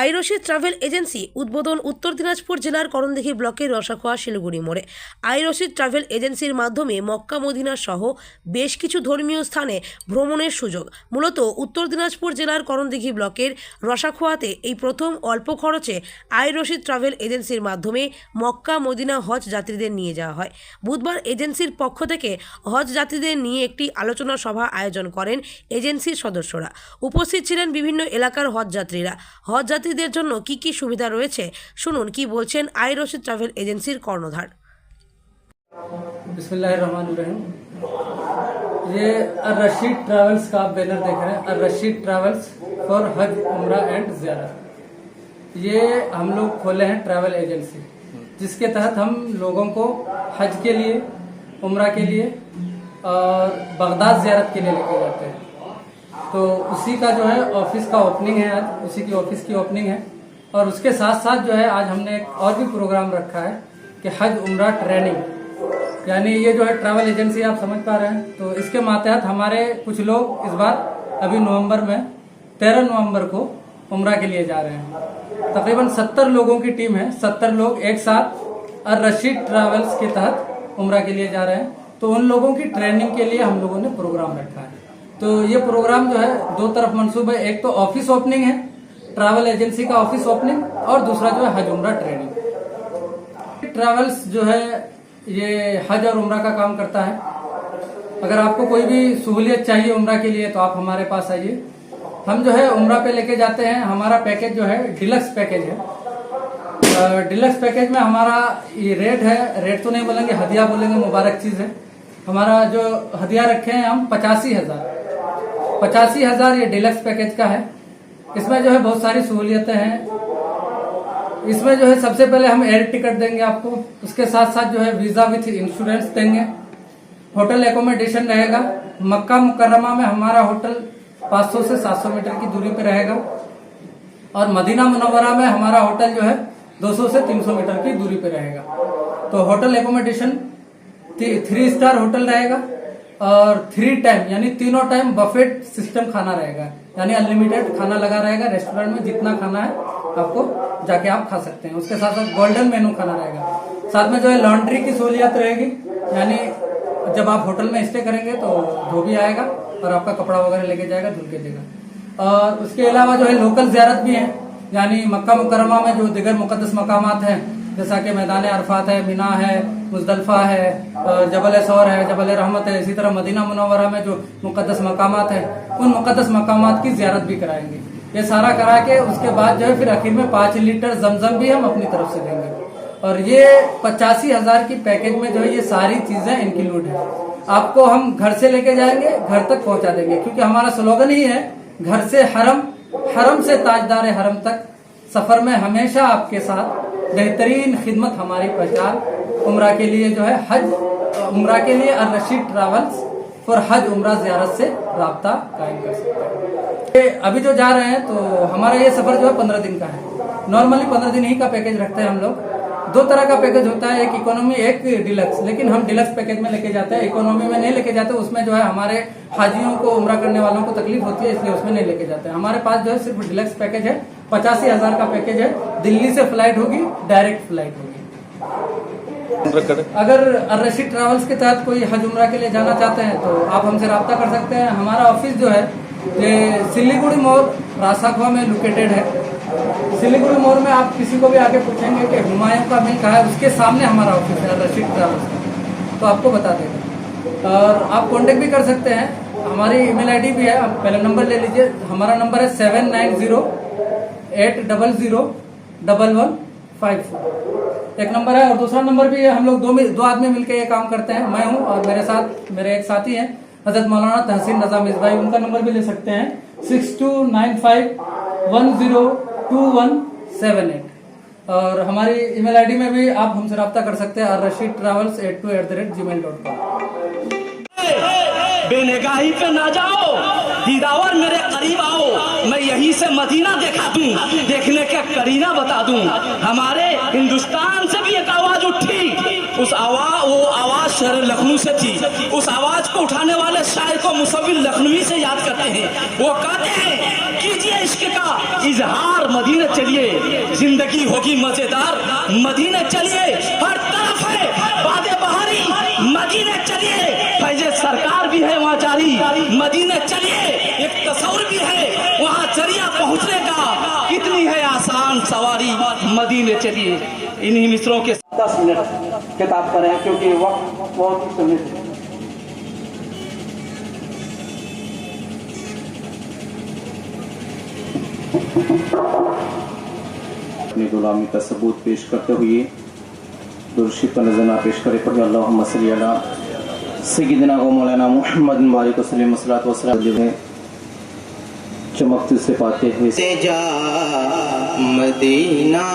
আইরশিদ travel agency উদ্বোধন উত্তর দিনাজপুর জেলার করণদিঘি ব্লকের রসাখোয়া শিলিগুড়ি মোড়ে। আইরশিদ ট্রাভেল এজেন্সির মাধ্যমে মক্কা মদিনা সহ বেশ কিছু ধর্মীয় স্থানে ভ্রমণের সুযোগ। মূলত উত্তর দিনাজপুর জেলার করণদিঘি ব্লকের রসাখোয়াতে এই প্রথম অল্প খরচে আইরশিদ ট্রাভেল এজেন্সির মাধ্যমে মক্কা মদিনা হজ যাত্রীদের নিয়ে যাওয়া হয়। বুধবার এজেন্সির পক্ষ থেকে হজ যাত্রীদের নিয়ে একটি আলোচনা সভা আয়োজন করেন এজেন্সির সদস্যরা। উপস্থিত ছিলেন বিভিন্ন এলাকার হজ যাত্রীরা। হজ যাত্রীদের জন্য কি কি সুবিধা রয়েছে শুনুন কি বলছেন আইরশিদ ট্রাভেল এজেন্সির কর্ণধার। बिस्मिल्लाहिर्रहमानिर्रहीम। ये रशीद ट्रैवल्स का आप बैनर देख रहे हैं, रशीद ट्रैवल्स फॉर हज उम्रा एंड ज़ियारत। ये हम लोग खोले हैं ट्रैवल एजेंसी, जिसके तहत हम लोगों को हज के लिए, उम्रा के लिए और बगदाद ज़ियारत के लिए लेके जाते हैं। तो उसी का जो है ऑफिस का ओपनिंग है, आज उसी की ऑफिस की ओपनिंग है। और उसके साथ साथ जो है आज हमने एक और भी प्रोग्राम रखा है कि हज उम्रा ट्रेनिंग, यानी ये जो है ट्रैवल एजेंसी आप समझ पा रहे हैं। तो इसके मातहत हमारे कुछ लोग इस बार अभी नवंबर में 13 नवंबर को उम्रा के लिए जा रहे हैं। तकरीबन 70 लोगों की टीम है, 70 लोग एक साथ रशीद ट्रैवल्स के तहत उम्रा के लिए जा रहे हैं। तो उन लोगों की ट्रेनिंग के लिए हम लोगों ने प्रोग्राम रखा है। तो ये प्रोग्राम जो है दो तरफ मंसूब है, एक तो ऑफिस ओपनिंग है, ट्रैवल एजेंसी का ऑफिस ओपनिंग, और दूसरा जो है हज उम्रा ट्रेनिंग। ट्रैवल्स जो है ये हज और उम्रा का काम करता है। अगर आपको कोई भी सहूलियत चाहिए उम्रा के लिए तो आप हमारे पास आइए। हम जो है उम्रा पे लेके जाते हैं। हमारा पैकेज जो है डिलक्स पैकेज है। डिलक्स पैकेज में हमारा ये रेट है, रेट तो नहीं बोलेंगे, हदिया बोलेंगे, मुबारक चीज है। हमारा जो हदिया रखे हैं हम 85,000 ये डिलक्स पैकेज का है। इसमें जो है बहुत सारी सहूलियतें हैं। इसमें जो है सबसे पहले हम एयर टिकट देंगे आपको, उसके साथ साथ जो है वीजा विथ इंश्योरेंस देंगे। होटल एकोमोडेशन रहेगा। मक्का मुकर्रमा में हमारा होटल 500 से 700 मीटर की दूरी पे रहेगा, और मदीना मुनव्वरा में हमारा होटल जो है 200 से 300 मीटर की दूरी पे रहेगा। तो होटल एकोमोडेशन 3 स्टार होटल रहेगा, और 3 टाइम यानी तीनों टाइम बफेट सिस्टम खाना रहेगा, यानी अनलिमिटेड खाना लगा रहेगा। रेस्टोरेंट में जितना खाना है आपको जाके आप खा सकते हैं। उसके साथ साथ गोल्डन मेनू खाना रहेगा। साथ में जो है लॉन्ड्री की सहूलियत रहेगी, यानी जब आप होटल में स्टे करेंगे तो धोबी आएगा और आपका कपड़ा वगैरह लेके जाएगा, धुल के देगा। और उसके अलावा जो है लोकल ज़ियारत भी है, यानी मक्का मुकर्रमा में जो दिगर मुकद्दस मकामात हैं, जैसा कि मैदान अरफात है, मिना है, मुजदलफा है, जबल सौर है, जबल रहमत है। इसी तरह मदीना मुनव्वरा में जो मुकद्दस मकामात है, उन मुकद्दस मकामात की ज़ियारत भी कराएंगे। ये सारा करा के उसके बाद जो है फिर आखिर में 5 लीटर जमजम भी हम अपनी तरफ से देंगे। और ये 85,000 की पैकेज में जो है ये सारी चीजें इंक्लूड है। आपको हम घर से लेके जाएंगे, घर तक पहुंचा देंगे, क्योंकि हमारा स्लोगन ही है घर से हरम, हरम से ताजदार हरम तक। सफर में हमेशा आपके साथ, बेहतरीन खिदमत हमारी पहचान। उम्रा के लिए जो है हज उम्रा के लिए रशीद ट्रैवल्स और हज उम्रा ज़ियारत से राब्ता कायम कर सकते हैं। अभी जो जा रहे हैं तो हमारा ये सफर जो है 15 दिन का है। नॉर्मली 15 दिन ही का पैकेज रखते हैं हम लोग। 2 तरह का पैकेज होता है, एक इकोनॉमी, एक डिलक्स। लेकिन हम डिलक्स पैकेज में लेके जाते हैं, इकोनॉमी में नहीं लेके जाते। उसमें जो है हमारे हाजियों को, उम्रा करने वालों को तकलीफ होती है, इसलिए उसमें नहीं लेके जाते। हमारे पास जो है सिर्फ डिलक्स पैकेज है। 85,000 का पैकेज है। दिल्ली से फ्लाइट होगी, डायरेक्ट फ्लाइट होगी। अगर रशीद ट्रैवल्स के तहत कोई हज उम्रा के लिए जाना चाहते हैं तो आप हमसे रब्ता कर सकते हैं। हमारा ऑफिस जो है ये सिलीगुड़ी मोड़ रासाखोवा में लोकेटेड है। सिलीगुड़ी मोड़ में आप किसी को भी आके पूछेंगे कि हुमायूं का मिल कहाँ है, उसके सामने हमारा ऑफिस है रशीद ट्रैवल्स का, तो आपको बता देंगे। और आप कांटेक्ट भी कर सकते हैं। हमारी ईमेल आईडी भी है, आप पहले नंबर ले लीजिए। हमारा नंबर है 7908001154। एक नंबर है, और दूसरा नंबर भी है। हम लोग दो आदमी मिलकर ये काम करते हैं। मैं हूँ और मेरे साथ मेरे एक साथी हैं हजरत मौलाना तहसीन रजा मिसबाई। उनका नंबर भी ले सकते हैं 6295102178। और हमारी ईमेल आईडी में भी आप हमसे रब्ता कर सकते हैं rashidtravels82@gmail.com। बेनगाही पे ना जाओ, दीदावर मेरे करीब आओ। मैं यहीं से मदीना देखा दूं, देखने के करीना बता दूं। हमारे हिंदुस्तान से भी एक आवाज उठी, वो आवाज शहर लखनऊ से थी। उस आवाज को उठाने वाले शायर को मुसव्विर लखनवी से याद करते हैं। वो कहते हैं कीजिए इश्क का इजहार, मदीने चलिए, जिंदगी होगी मजेदार। मदीने चलिए, हर तरफ है बादे बहारी, मदीने चलिए, फैज़े सरकार भी है वहाँ जारी। मदीने चलिए, एक तस्वर भी है वहाँ जरिया पहुँचने का, कितनी है आसान सवारी। मदीने चलिए। इन्हीं मिसरों के 10 मिनट किताब करें क्योंकि वक्त बहुत ही सीमित है। अपनी गुलामी का सबूत पेश करते हुए दुरूद का नज़राना पेश करे। पढ़े अल्लाहुम्मा सल्ली अला सय्यिदिना व मौलाना मुहम्मद बारिक वसल्लम वस्सलातु वस्सलाम। चमकते से पाते हैं से जा मदीना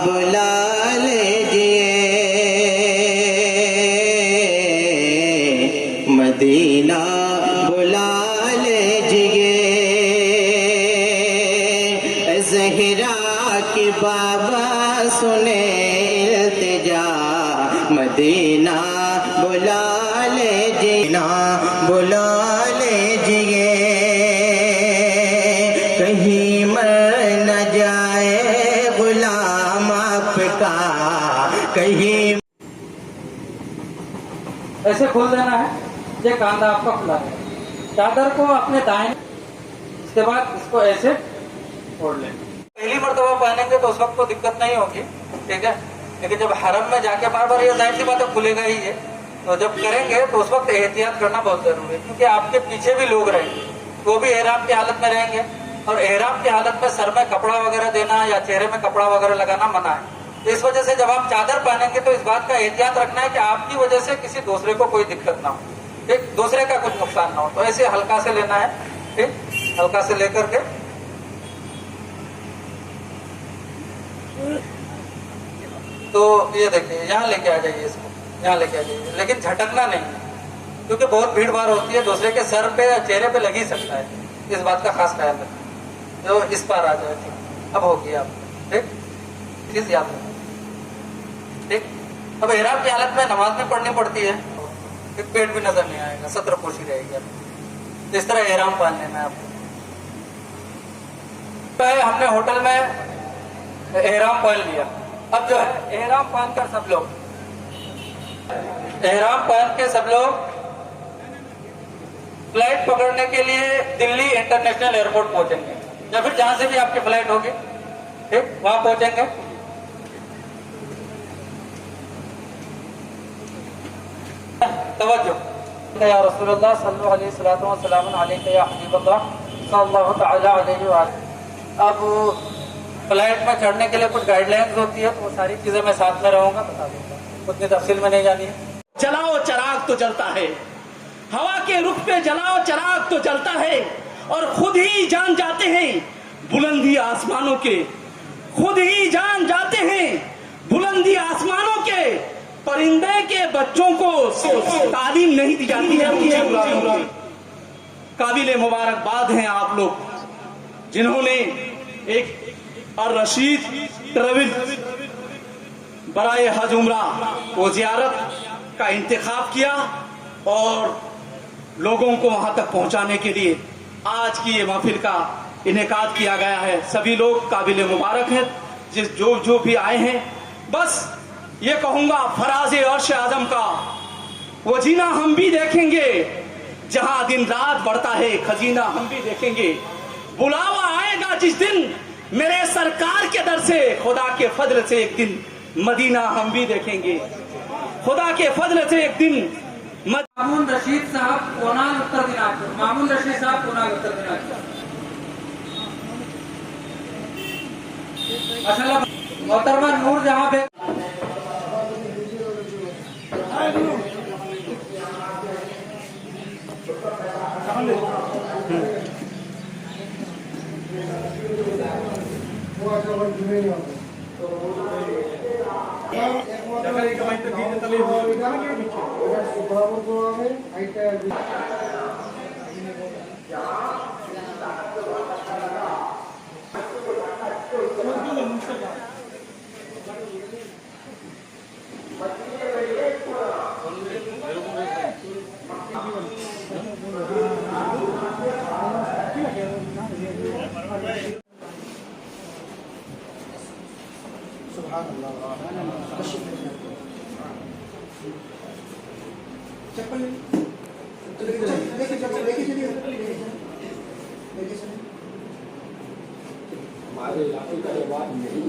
बुला लीजिए, मदीना बुला लीजिए, ज़हरा के बाबा सुने इल्तिजा, मदीना बुला लीजिए, ना बुला लीजिए, कहीं मर न जाए गुलाम आपका, कहीं ऐसे खोल देना है। ये कांधा आपका खुला है। चादर को अपने दाएं, इसके बाद इसको ऐसे फोड़ लें। पहली मर्तबा पहनेंगे तो उस वक्त तो दिक्कत नहीं होगी, ठीक है, लेकिन जब हरम में जाके बार बार ये जाहिर सी बात है खुलेगा ही है, तो जब करेंगे तो उस वक्त एहतियात करना बहुत जरूरी है, क्योंकि आपके पीछे भी लोग रहेंगे, वो भी एहराम की हालत में रहेंगे, और एहराम की हालत में सर में कपड़ा वगैरह देना या चेहरे में कपड़ा वगैरह लगाना मना है। तो इस वजह से जब आप चादर पहनेंगे तो इस बात का एहतियात रखना है कि आपकी वजह से किसी दूसरे को कोई दिक्कत ना हो, ठीक, दूसरे का कुछ नुकसान ना हो। तो ऐसे हल्का से लेना है, ठीक, हल्का से लेकर के तो ये देखिए यहाँ लेके आ जाइए, इसको यहाँ लेके आ जाइए, लेकिन झटकना नहीं है, क्योंकि बहुत भीड़ भाड़ होती है, दूसरे के सर पे चेहरे पे लग ही सकता है। इस बात का खास ख्याल रखें। जो इस पार आ जाए, ठीक, अब हो गया आपको, ठीक, चीज याद रखें, ठीक। अब एहराम की हालत में नमाज भी पढ़नी पड़ती है, एक पेट भी नजर नहीं आएगा, सत्र पोशी रहेगी आपको। इस तरह एहराम पहन लेना है आपको। तो हमने होटल में एहराम पहन लिया। अब जो है एहराम पहन कर सब लोग, एहराम पहन के सब लोग फ्लाइट पकड़ने के लिए दिल्ली इंटरनेशनल एयरपोर्ट पहुंचेंगे, या फिर जहां से भी आपकी फ्लाइट होगी, ठीक, वहां पहुंचेंगे। तवज्जो, या रसूलुल्लाह सल्लल्लाहु अलैहि वसल्लम अलैका या हबीबल्लाह सल्लल्लाहु तआला अलैहि व सल्लम। अब फ्लाइट में चढ़ने के लिए कुछ गाइडलाइंस होती है, तो वो सारी चीजें मैं साथ में रहूंगा, बता दूंगा, उतनी तफसील में नहीं जानी है। जलाओ चिराग तो जलता है, हवा के रुख पे जलाओ चिराग तो जलता है, और खुद ही जान जाते हैं बुलंदी आसमानों के, खुद ही जान जाते हैं बुलंदी आसमानों के, परिंदे के बच्चों को तालीम नहीं दी जाती है। काबिल मुबारकबाद हैं आप लोग जिन्होंने एक और रशीद ट्रेवल बराए हज उम्रा वो जियारत का इंतखाब किया और लोगों को वहां तक पहुंचाने के लिए आज की ये महफिल का इनेकाद किया गया है। सभी लोग काबिल मुबारक हैं जिस जो भी आए हैं। बस ये कहूंगा फराज अर्श आजम का वो जीना हम भी देखेंगे, जहां दिन रात बढ़ता है खजीना हम भी देखेंगे। बुलावा आएगा जिस दिन मेरे सरकार के दर से, खुदा के फजल से एक दिन मदीना हम भी देखेंगे, खुदा के फजल से एक दिन। मामून रशीद साहब कोनाल उत्तर दिनाजपुर, मामून रशीद साहब कोनाल उत्तर दिनाजपुर। माशाल्लाह मोहतरमा नूर जहां पे हमारे इलाके का रिवाज नहीं,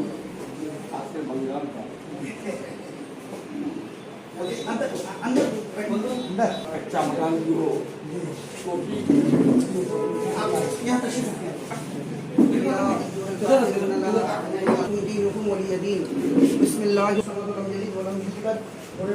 खासकर बंगाल का। अच्छा मकान भी हो तो भी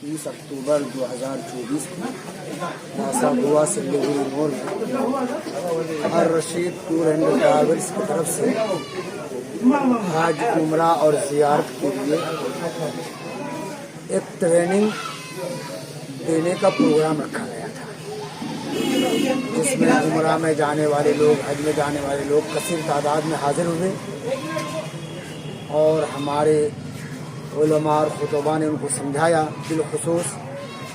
30 अक्टूबर 2024 को नासा गोवा सिलीगुड़ी मोड़ हर रशीद टूर एंड ट्रैवल्स की तरफ से आज उम्रा और जियारत के लिए एक ट्रेनिंग देने का प्रोग्राम रखा गया था, जिसमें उम्रा में जाने वाले लोग, हज में जाने वाले लोग कसीर तादाद में हाजिर हुए और हमारे उलमा और खुतबा ने उनको समझाया। बिलखुसूस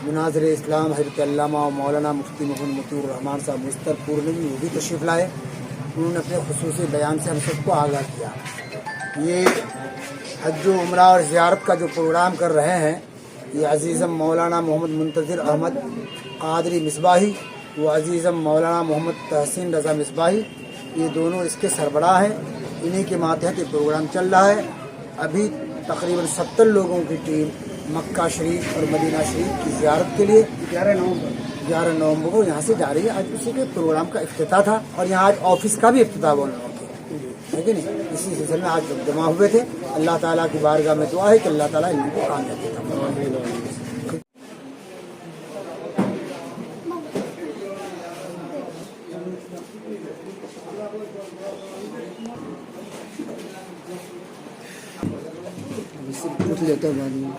मुनाज़िर इस्लाम हज़रत अल्लामा मौलाना मुफ्ती मोहम्मद मतीउर रहमान साहब मुस्तरपुर में भी वो भी तशरीफ़ लाए। उन्होंने अपने खुसूसी बयान से हम सबको आगाह किया। ये हज उम्रा और ज़ियारत का जो प्रोग्राम कर रहे हैं, ये अज़ीज़म मौलाना मोहम्मद मुंतज़िर अहमद कादरी मिसबाही व अज़ीज़म मौलाना मोहम्मद तहसीन रज़ा मिसबाही, ये दोनों इसके सरबराह हैं। इन्हीं के मातहत ये प्रोग्राम चल रहा है। अभी तकरीबन 70 लोगों की टीम मक्का शरीफ और मदीना शरीफ की ज़ियारत के लिए 11 नवंबर को यहाँ से जा रही है। आज उसी के प्रोग्राम का इफ्तिताह था और यहाँ आज ऑफिस का भी इफ्तिताह होने वाला है कि नहीं। इसी सिलसिले में आज जमा हुए थे। अल्लाह ताला की बारगाह में दुआ है कि अल्लाह ताला इनको कामयाबी अता फरमाए। पूछ लेते हैं बाद में।